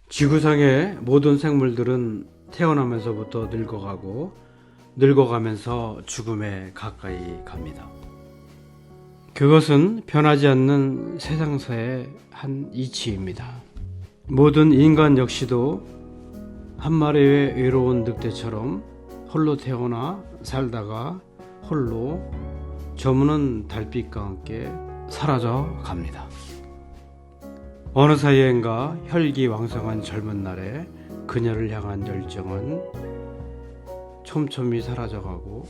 지구상의 모든 생물들은 태어나면서부터 늙어가고 늙어가면서 죽음에 가까이 갑니다. 그것은 변하지 않는 세상사의 한 이치입니다. 모든 인간 역시도 한 마리의 외로운 늑대처럼 홀로 태어나 살다가 홀로 저무는 달빛과 함께 사라져 갑니다. 어느 사이엔가 혈기왕성한 젊은 날에 그녀를 향한 열정은 촘촘히 사라져가고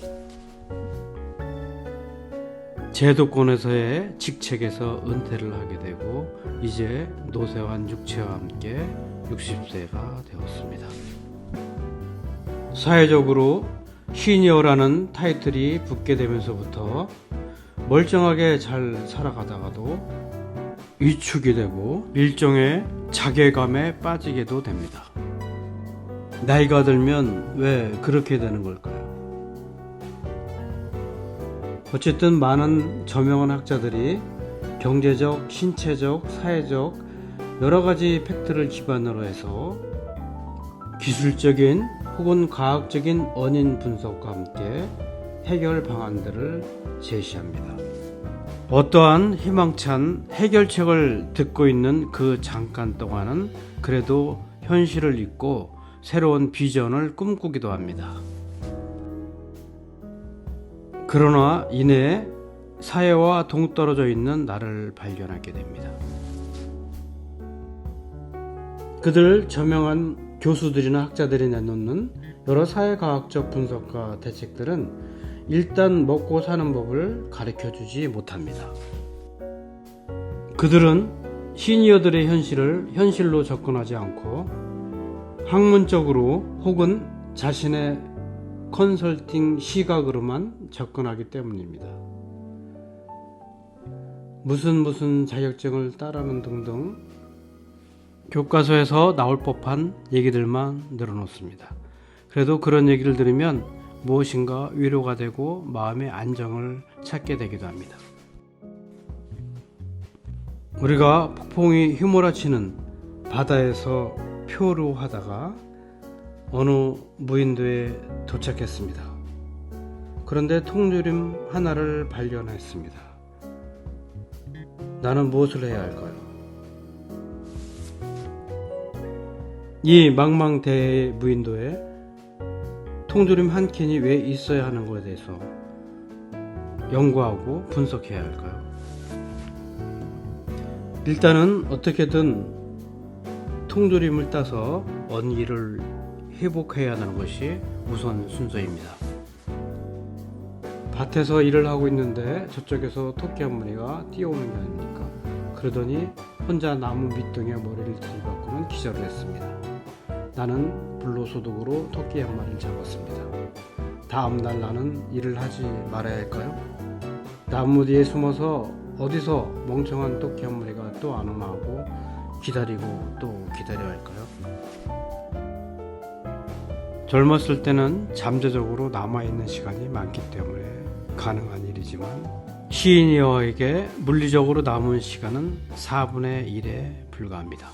제도권에서의 직책에서 은퇴를 하게 되고 이제 노쇠한 육체와 함께 60세가 되었습니다. 사회적으로 시니어라는 타이틀이 붙게 되면서부터 멀쩡하게 잘 살아가다가도 위축이 되고 일종의 자괴감에 빠지게도 됩니다. 나이가 들면 왜 그렇게 되는 걸까요? 어쨌든 많은 저명한 학자들이 경제적, 신체적, 사회적 여러 가지 팩트를 기반으로 해서 기술적인 혹은 과학적인 원인 분석과 함께 해결 방안들을 제시합니다. 어떠한 희망찬 해결책을 듣고 있는 그 잠깐 동안은 그래도 현실을 잊고 새로운 비전을 꿈꾸기도 합니다. 그러나 이내 사회와 동떨어져 있는 나를 발견하게 됩니다. 그들 저명한 교수들이나 학자들이 내놓는 여러 사회과학적 분석과 대책들은 일단 먹고 사는 법을 가르쳐주지 못합니다. 그들은 시니어들의 현실을 현실로 접근하지 않고 학문적으로 혹은 자신의 컨설팅 시각으로만 접근하기 때문입니다. 무슨 자격증을 따라는 등등 교과서에서 나올 법한 얘기들만 늘어놓습니다. 그래도 그런 얘기를 들으면 무엇인가 위로가 되고 마음의 안정을 찾게 되기도 합니다. 우리가 폭풍이 휘몰아치는 바다에서 표류하다가 어느 무인도에 도착했습니다. 그런데 통조림 하나를 발견했습니다. 나는 무엇을 해야 할까요? 이 망망대해의 무인도에 통조림 한 캔이 왜 있어야 하는 것에 대해서 연구하고 분석해야 할까요? 일단은 어떻게든 통조림을 따서 원기를 회복해야 하는 것이 우선 순서입니다. 밭에서 일을 하고 있는데 저쪽에서 토끼 한 마리가 뛰어오는 게 아닙니까? 그러더니 혼자 나무 밑둥에 머리를 들이박고는 기절을 했습니다. 나는 불로소득으로 토끼 한 마리를 잡았습니다. 다음날 나는 일을 하지 말아야 할까요? 나무 뒤에 숨어서 어디서 멍청한 토끼 한 마리가 또 안 오나 하고 기다리고 또 기다려야 할까요? 젊었을 때는 잠재적으로 남아있는 시간이 많기 때문에 가능한 일이지만 시니어에게 물리적으로 남은 시간은 4분의 1에 불과합니다.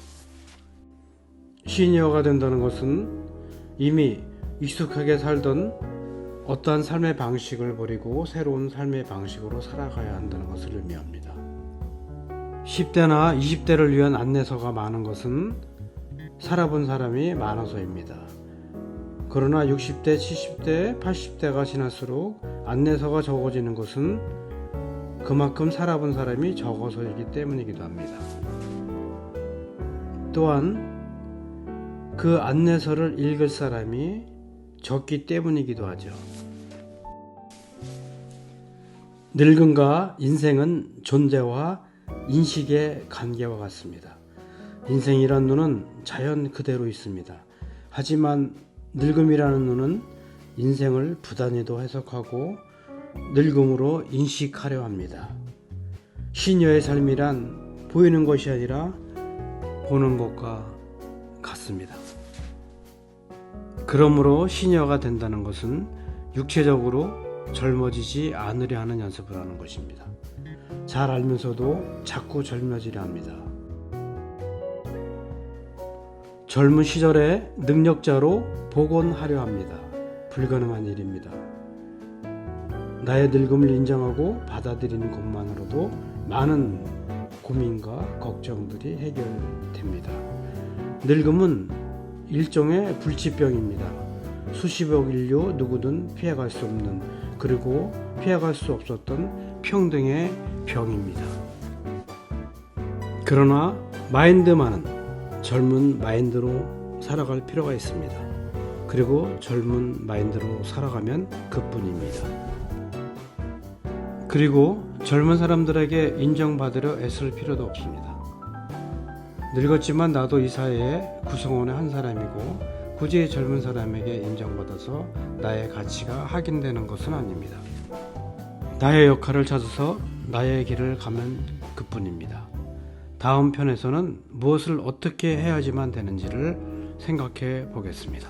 시니어가 된다는 것은 이미 익숙하게 살던 어떠한 삶의 방식을 버리고 새로운 삶의 방식으로 살아가야 한다는 것을 의미합니다. 10대나 20대를 위한 안내서가 많은 것은 살아본 사람이 많아서입니다. 그러나 60대, 70대, 80대가 지날수록 안내서가 적어지는 것은 그만큼 살아본 사람이 적어서이기 때문이기도 합니다. 또한 그 안내서를 읽을 사람이 적기 때문이기도 하죠. 늙음과 인생은 존재와 인식의 관계와 같습니다. 인생이란 눈은 자연 그대로 있습니다. 하지만 늙음이라는 눈은 인생을 부단히도 해석하고 늙음으로 인식하려 합니다. 시니어의 삶이란 보이는 것이 아니라 보는 것과 같습니다. 그러므로 시니어가 된다는 것은 육체적으로 젊어지지 않으려 하는 연습을 하는 것입니다. 잘 알면서도 자꾸 젊어지려 합니다. 젊은 시절에 능력자로 복원하려 합니다. 불가능한 일입니다. 나의 늙음을 인정하고 받아들이는 것만으로도 많은 고민과 걱정들이 해결됩니다. 늙음은 일종의 불치병입니다. 수십억 인류 누구든 피해갈 수 없는, 그리고 피해갈 수 없었던 평등의 병입니다. 그러나 마인드만은 젊은 마인드로 살아갈 필요가 있습니다. 그리고 젊은 마인드로 살아가면 그뿐입니다. 그리고 젊은 사람들에게 인정받으려 애쓸 필요도 없습니다. 늙었지만 나도 이 사회의 구성원의 한 사람이고 굳이 젊은 사람에게 인정받아서 나의 가치가 확인되는 것은 아닙니다. 나의 역할을 찾아서 나의 길을 가면 그뿐입니다. 다음 편에서는 무엇을 어떻게 해야지만 되는지를 생각해 보겠습니다.